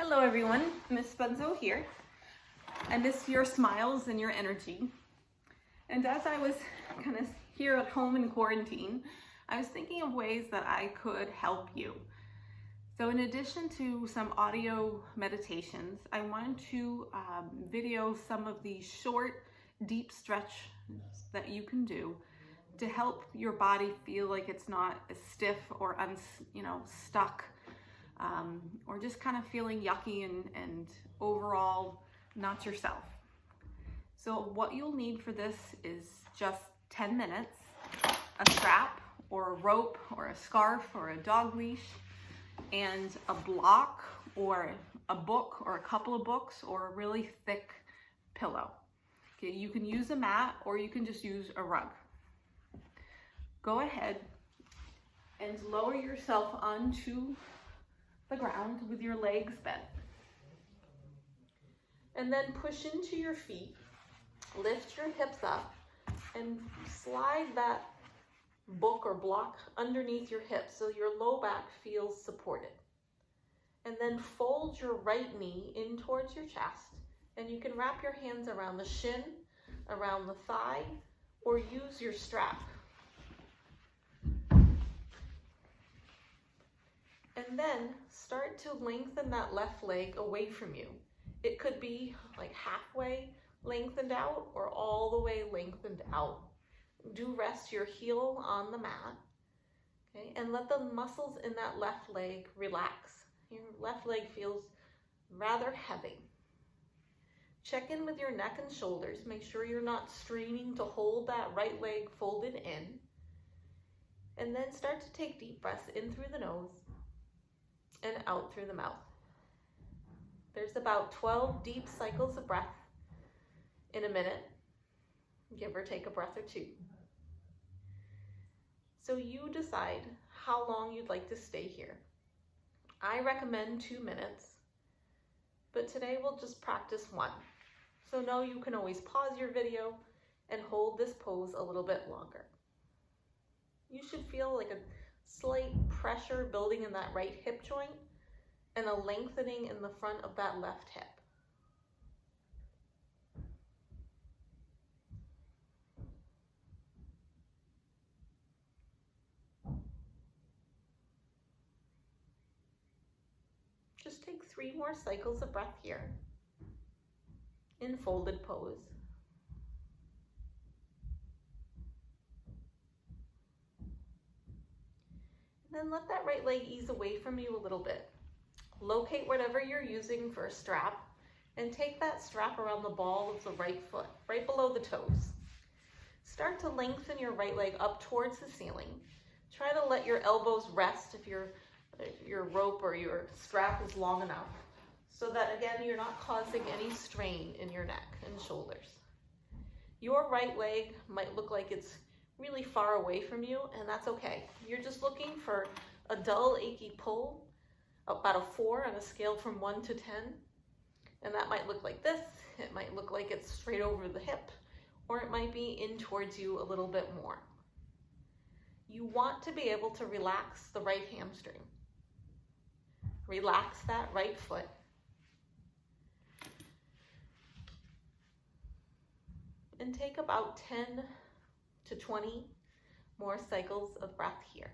Hello everyone, Miss Bunzo here. I miss your smiles and your energy. And as I was kind of here at home in quarantine, I was thinking of ways that I could help you. So in addition to some audio meditations, I wanted to video some of the short, deep stretches that you can do to help your body feel like it's not as stiff or stuck. Or just kind of feeling yucky and overall not yourself. So what you'll need for this is just 10 minutes, a strap or a rope or a scarf or a dog leash, and a block or a book or a couple of books or a really thick pillow. Okay, you can use a mat or you can just use a rug. Go ahead and lower yourself onto the ground with your legs bent. And then push into your feet, lift your hips up, and slide that book or block underneath your hips so your low back feels supported. And then fold your right knee in towards your chest, and you can wrap your hands around the shin, around the thigh, or use your strap. And then start to lengthen that left leg away from you. It could be like halfway lengthened out or all the way lengthened out. Do rest your heel on the mat, okay? And let the muscles in that left leg relax. Your left leg feels rather heavy. Check in with your neck and shoulders. Make sure you're not straining to hold that right leg folded in. And then start to take deep breaths in through the nose and out through the mouth. There's about 12 deep cycles of breath in a minute, give or take a breath or two. So you decide how long you'd like to stay here. I recommend 2 minutes, but today we'll just practice 1. So know you can always pause your video and hold this pose a little bit longer. You should feel like a slight pressure building in that right hip joint and a lengthening in the front of that left hip. Just take 3 more cycles of breath here in folded pose. Then let that right leg ease away from you a little bit. Locate whatever you're using for a strap and take that strap around the ball of the right foot, right below the toes. Start to lengthen your right leg up towards the ceiling. Try to let your elbows rest if your rope or your strap is long enough, so that again, you're not causing any strain in your neck and shoulders. Your right leg might look like it's really far away from you, and that's okay. You're just looking for a dull, achy pull, about a 4 on a scale from 1 to 10. And that might look like this. It might look like it's straight over the hip, or it might be in towards you a little bit more. You want to be able to relax the right hamstring. Relax that right foot. And take about 10 to 20 more cycles of breath here,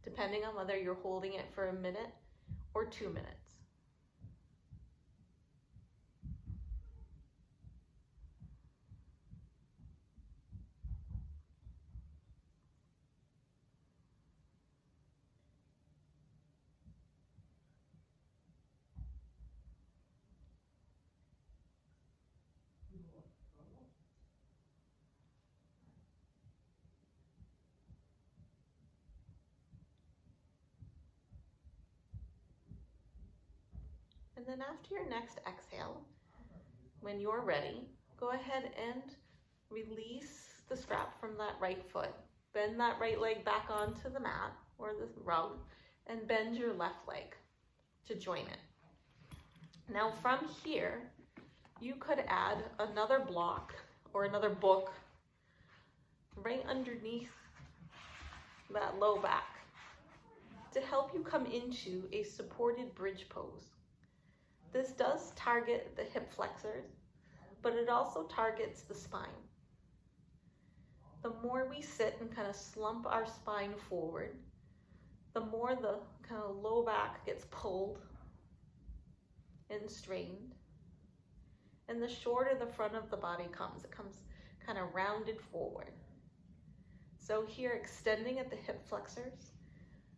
depending on whether you're holding it for a minute or 2 minutes. And then after your next exhale, when you're ready, go ahead and release the strap from that right foot. Bend that right leg back onto the mat or the rug and bend your left leg to join it. Now from here, you could add another block or another book right underneath that low back. to help you come into a supported bridge pose. This does target the hip flexors, but it also targets the spine. The more we sit and kind of slump our spine forward, the more the kind of low back gets pulled and strained, and the shorter the front of the body comes. It comes kind of rounded forward. So here, extending at the hip flexors,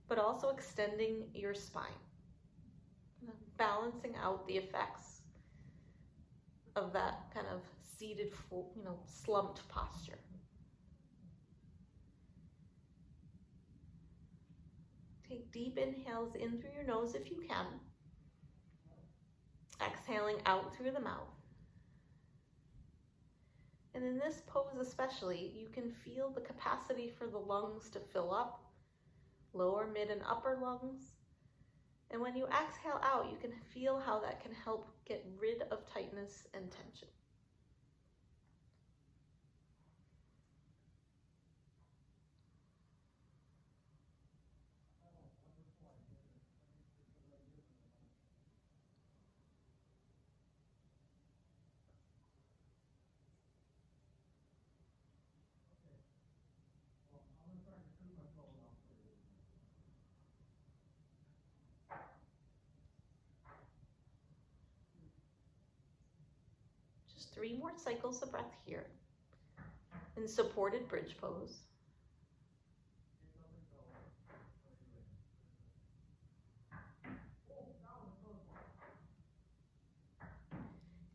but also extending your spine, balancing out the effects of that kind of seated, slumped posture. Take deep inhales in through your nose if you can, exhaling out through the mouth. And in this pose especially, you can feel the capacity for the lungs to fill up, lower, mid, and upper lungs. And when you exhale out, you can feel how that can help get rid of tightness and tension. Just 3 more cycles of breath here in supported bridge pose.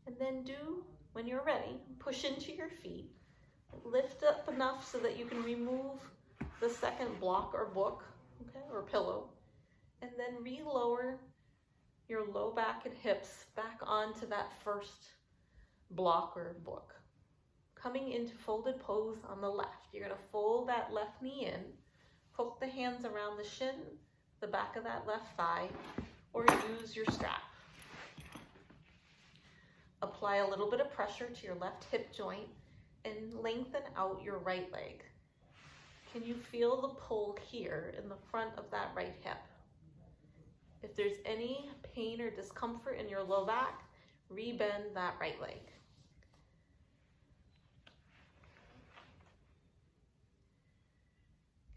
And then when you're ready, push into your feet. Lift up enough so that you can remove the second block or book, okay, or pillow. And then relower your low back and hips back onto that first block or book. Coming into folded pose on the left. You're going to fold that left knee in, hook the hands around the shin, the back of that left thigh, or use your strap. Apply a little bit of pressure to your left hip joint and lengthen out your right leg. Can you feel the pull here in the front of that right hip? If there's any pain or discomfort in your low back, rebend that right leg.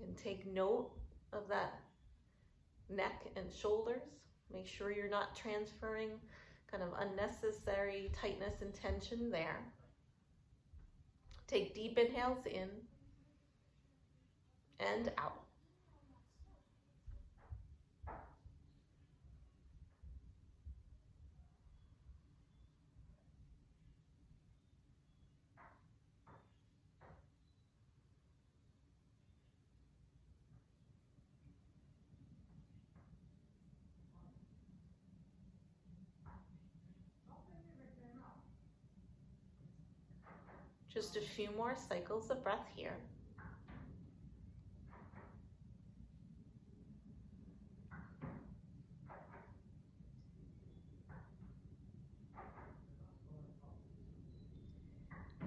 And take note of that neck and shoulders. Make sure you're not transferring kind of unnecessary tightness and tension there. Take deep inhales in and out. Just a few more cycles of breath here.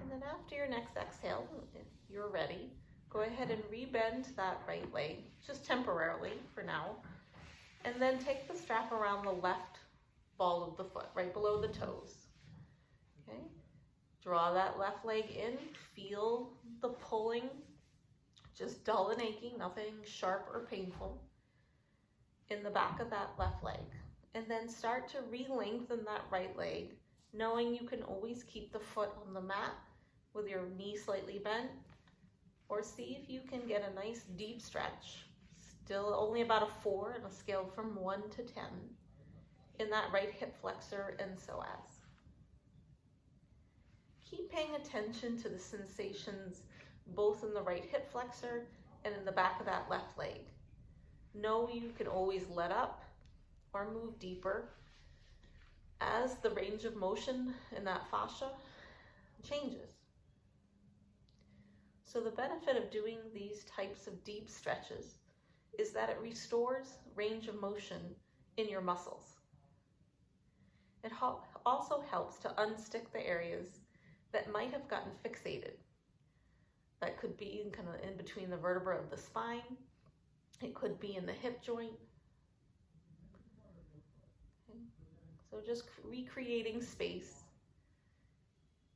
And then after your next exhale, if you're ready, go ahead and rebend that right leg, just temporarily for now. And then take the strap around the left ball of the foot, right below the toes. Okay? Draw that left leg in, feel the pulling, just dull and aching, nothing sharp or painful, in the back of that left leg. And then start to re-lengthen that right leg, knowing you can always keep the foot on the mat with your knee slightly bent, or see if you can get a nice deep stretch, still only about a 4 on a scale from 1 to 10, in that right hip flexor and psoas. Keep paying attention to the sensations both in the right hip flexor and in the back of that left leg. Know you can always let up or move deeper as the range of motion in that fascia changes. So the benefit of doing these types of deep stretches is that it restores range of motion in your muscles. It also helps to unstick the areas that might have gotten fixated. That could be kind of in between the vertebra of the spine It could be in the hip joint. Okay. So just recreating space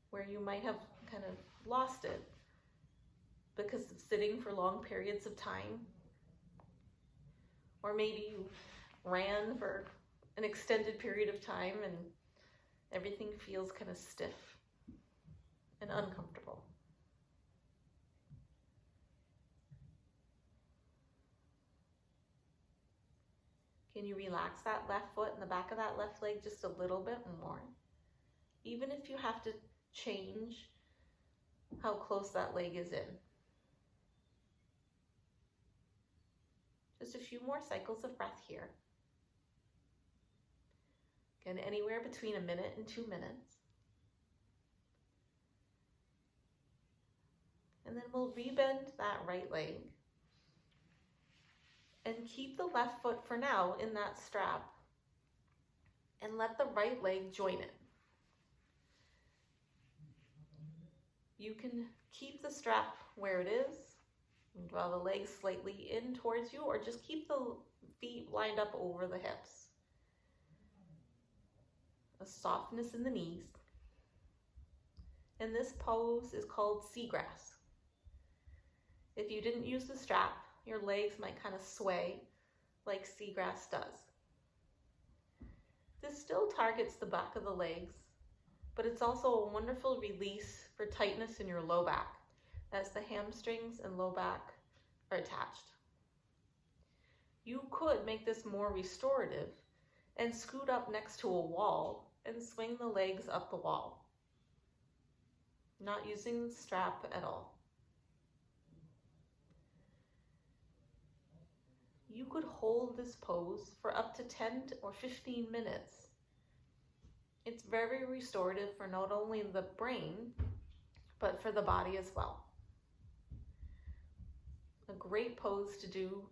where you might have kind of lost it because of sitting for long periods of time. Or maybe you ran for an extended period of time and everything feels kind of stiff and uncomfortable. Can you relax that left foot and the back of that left leg just a little bit more? Even if you have to change how close that leg is in. Just a few more cycles of breath here. Again, anywhere between 1 minute and 2 minutes. And then we'll rebend that right leg and keep the left foot for now in that strap and let the right leg join it. You can keep the strap where it is, and draw the legs slightly in towards you, or just keep the feet lined up over the hips. A softness in the knees. And this pose is called seagrass. If you didn't use the strap, your legs might kind of sway like seagrass does. This still targets the back of the legs, but it's also a wonderful release for tightness in your low back as the hamstrings and low back are attached. You could make this more restorative and scoot up next to a wall and swing the legs up the wall, not using the strap at all. You could hold this pose for up to 10 or 15 minutes. It's very restorative for not only the brain, but for the body as well. A great pose to do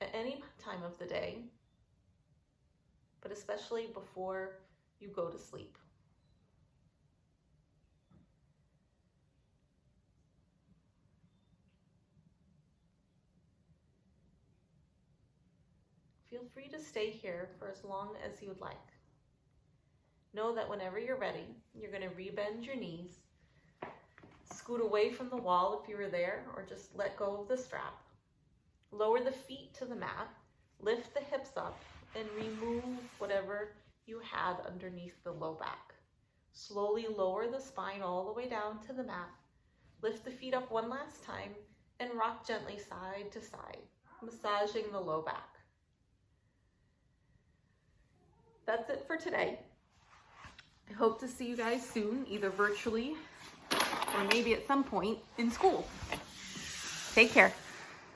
at any time of the day, but especially before you go to sleep. Feel free to stay here for as long as you would like. Know that whenever you're ready, you're going to rebend your knees, scoot away from the wall if you were there, or just let go of the strap. Lower the feet to the mat, lift the hips up, and remove whatever you had underneath the low back. Slowly lower the spine all the way down to the mat. Lift the feet up one last time and rock gently side to side, massaging the low back. That's it for today. I hope to see you guys soon, either virtually or maybe at some point in school. Take care.